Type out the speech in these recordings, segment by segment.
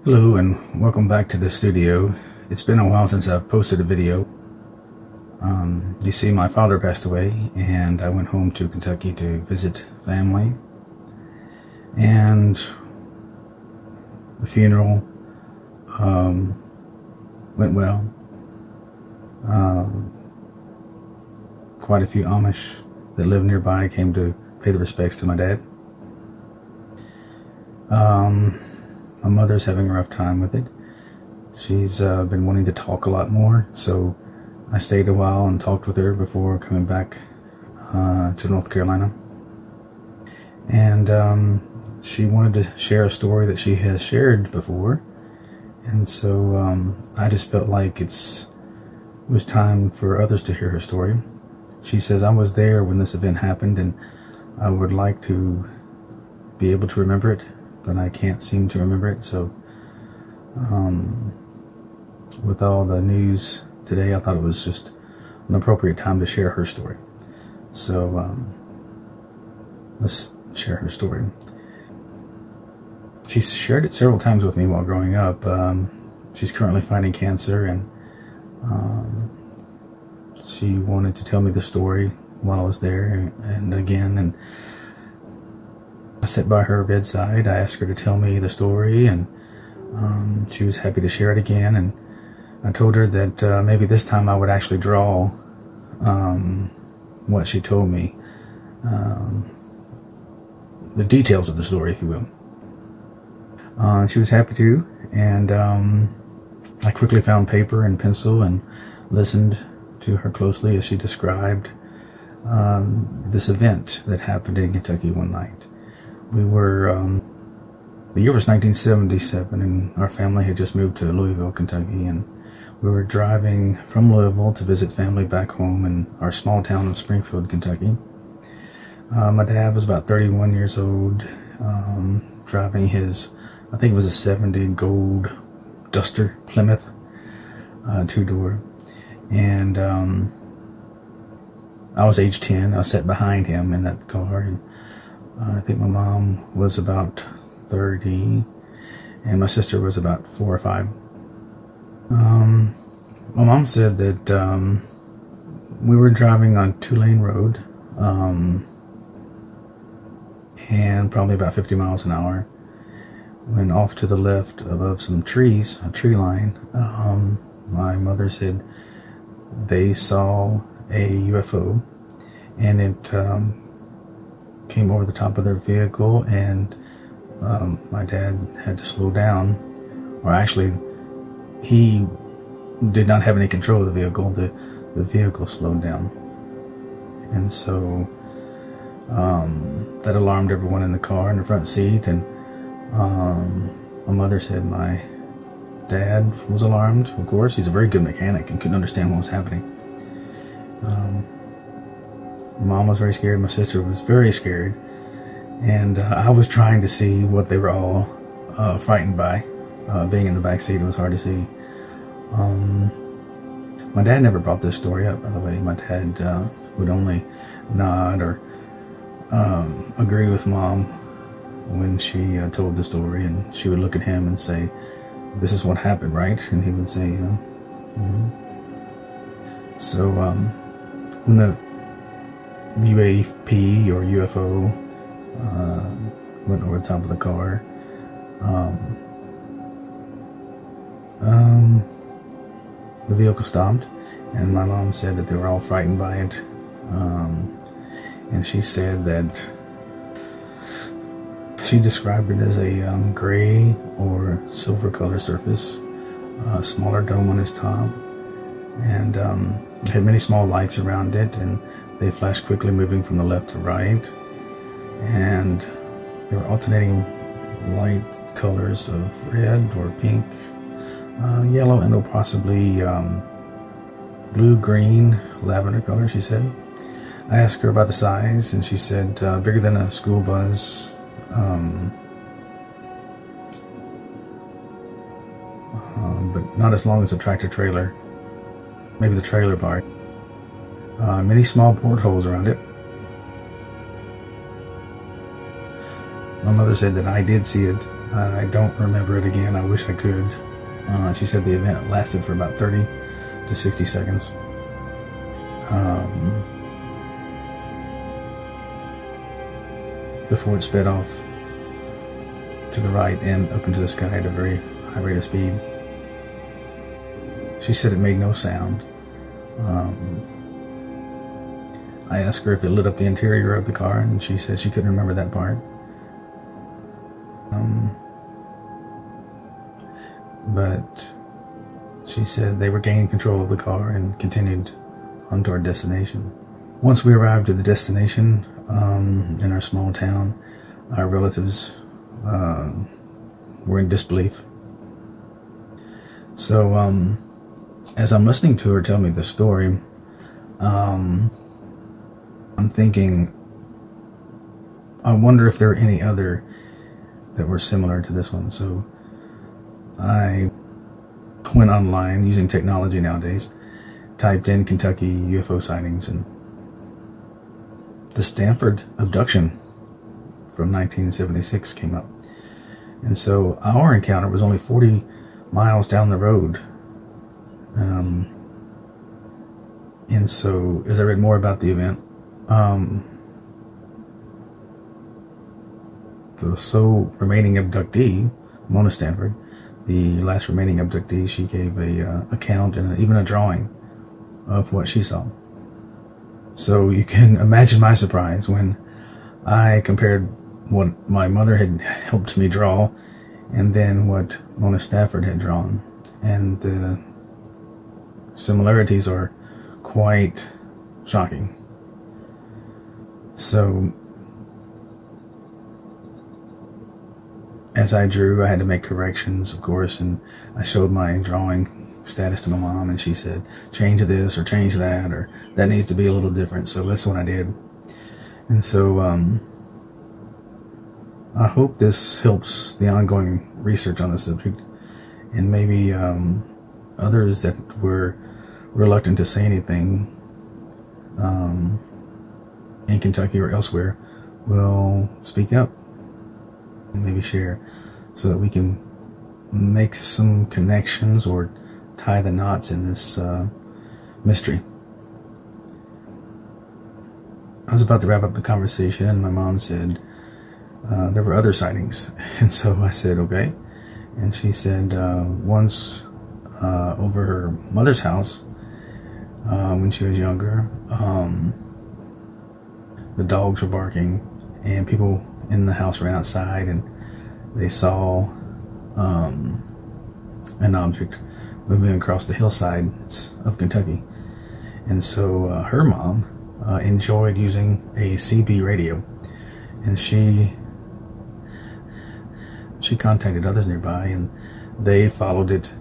Hello and welcome back to the studio. It's been a while since I've posted a video. You see, my father passed away and I went home to Kentucky to visit family, and the funeral went well. Quite a few Amish that live nearby came to pay the respects to my dad. My mother's having a rough time with it. She's been wanting to talk a lot more, so I stayed a while and talked with her before coming back to North Carolina. And she wanted to share a story that she has shared before, and so I just felt like it was time for others to hear her story. She says, I was there when this event happened and I would like to be able to remember it, but I can't seem to remember it. So with all the news today, I thought it was just an appropriate time to share her story. So let's share her story. She's shared it several times with me while growing up. She's currently fighting cancer, and she wanted to tell me the story while I was there and again, and I sat by her bedside. I asked her to tell me the story, and she was happy to share it again. And I told her that maybe this time I would actually draw what she told me, the details of the story, if you will. She was happy to, and I quickly found paper and pencil and listened to her closely as she described this event that happened in Kentucky one night. We were, the year was 1977, and our family had just moved to Louisville, Kentucky, and we were driving from Louisville to visit family back home in our small town of Springfield, Kentucky. My dad was about 31 years old, driving his, I think it was a 70 gold Duster Plymouth, two-door, and I was age 10. I sat behind him in that car, and I think my mom was about 30, and my sister was about 4 or 5. My mom said that we were driving on 2-lane road, and probably about 50 miles an hour, when off to the left above some trees, a tree line, my mother said they saw a UFO, and it came over the top of their vehicle, and my dad had to slow down, or actually he did not have any control of the vehicle. The vehicle slowed down, and so that alarmed everyone in the car in the front seat. And my mother said my dad was alarmed. Of course, he's a very good mechanic and couldn't understand what was happening. Mom was very scared. My sister was very scared, and I was trying to see what they were all frightened by. Being in the back seat, it was hard to see. My dad never brought this story up, by the way. My dad would only nod or agree with Mom when she told the story, and she would look at him and say, "This is what happened, right?" And he would say, mm-hmm. So when the UAP or UFO went over the top of the car, the vehicle stopped, and my mom said that they were all frightened by it, and she said that she described it as a gray or silver color surface, a smaller dome on its top, and it had many small lights around it, and they flashed quickly, moving from the left to right, and they were alternating light colors of red or pink, yellow, and possibly blue, green, lavender color, she said. I asked her about the size, and she said bigger than a school bus, but not as long as a tractor trailer, maybe the trailer part. Many small portholes around it. My mother said that I did see it. I don't remember it again. I wish I could. She said the event lasted for about 30 to 60 seconds. Before it sped off to the right and up into the sky at a very high rate of speed. She said it made no sound. I asked her if it lit up the interior of the car, and she said she couldn't remember that part. But she said they were gaining control of the car and continued on to our destination. Once we arrived at the destination, in our small town, our relatives were in disbelief. So as I'm listening to her tell me the story, I'm thinking, I wonder if there are any other that were similar to this one. So I went online using technology nowadays, typed in Kentucky UFO sightings, and the Stanford abduction from 1976 came up. And so our encounter was only 40 miles down the road. And so as I read more about the event, the sole remaining abductee, Mona Stanford, the last remaining abductee, she gave a account and even a drawing of what she saw. So you can imagine my surprise when I compared what my mother had helped me draw and then what Mona Stanford had drawn. And the similarities are quite shocking. So as I drew, I had to make corrections, of course, and I showed my drawing status to my mom, and she said, change this or change that, or that needs to be a little different. So that's what I did. And so I hope this helps the ongoing research on the subject, and maybe others that were reluctant to say anything in Kentucky or elsewhere will speak up and maybe share, so that we can make some connections or tie the knots in this mystery. I was about to wrap up the conversation, and my mom said there were other sightings. And so I said, okay. And she said once over her mother's house, when she was younger, the dogs were barking, and people in the house ran outside, and they saw an object moving across the hillsides of Kentucky. And so her mom enjoyed using a CB radio, and she contacted others nearby, and they followed it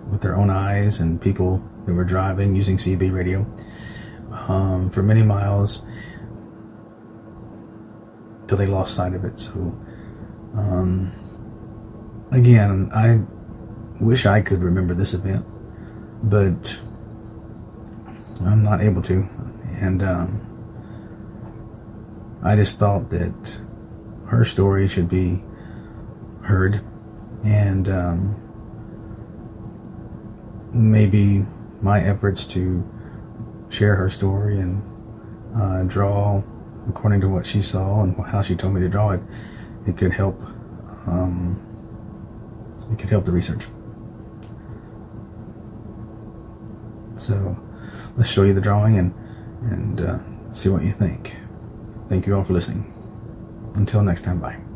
with their own eyes, and people that were driving using CB radio for many miles till they lost sight of it. So again, I wish I could remember this event, but I'm not able to. And I just thought that her story should be heard, and maybe my efforts to share her story and draw according to what she saw and how she told me to draw it, it could help. It could help the research. So let's show you the drawing and see what you think. Thank you all for listening. Until next time, bye.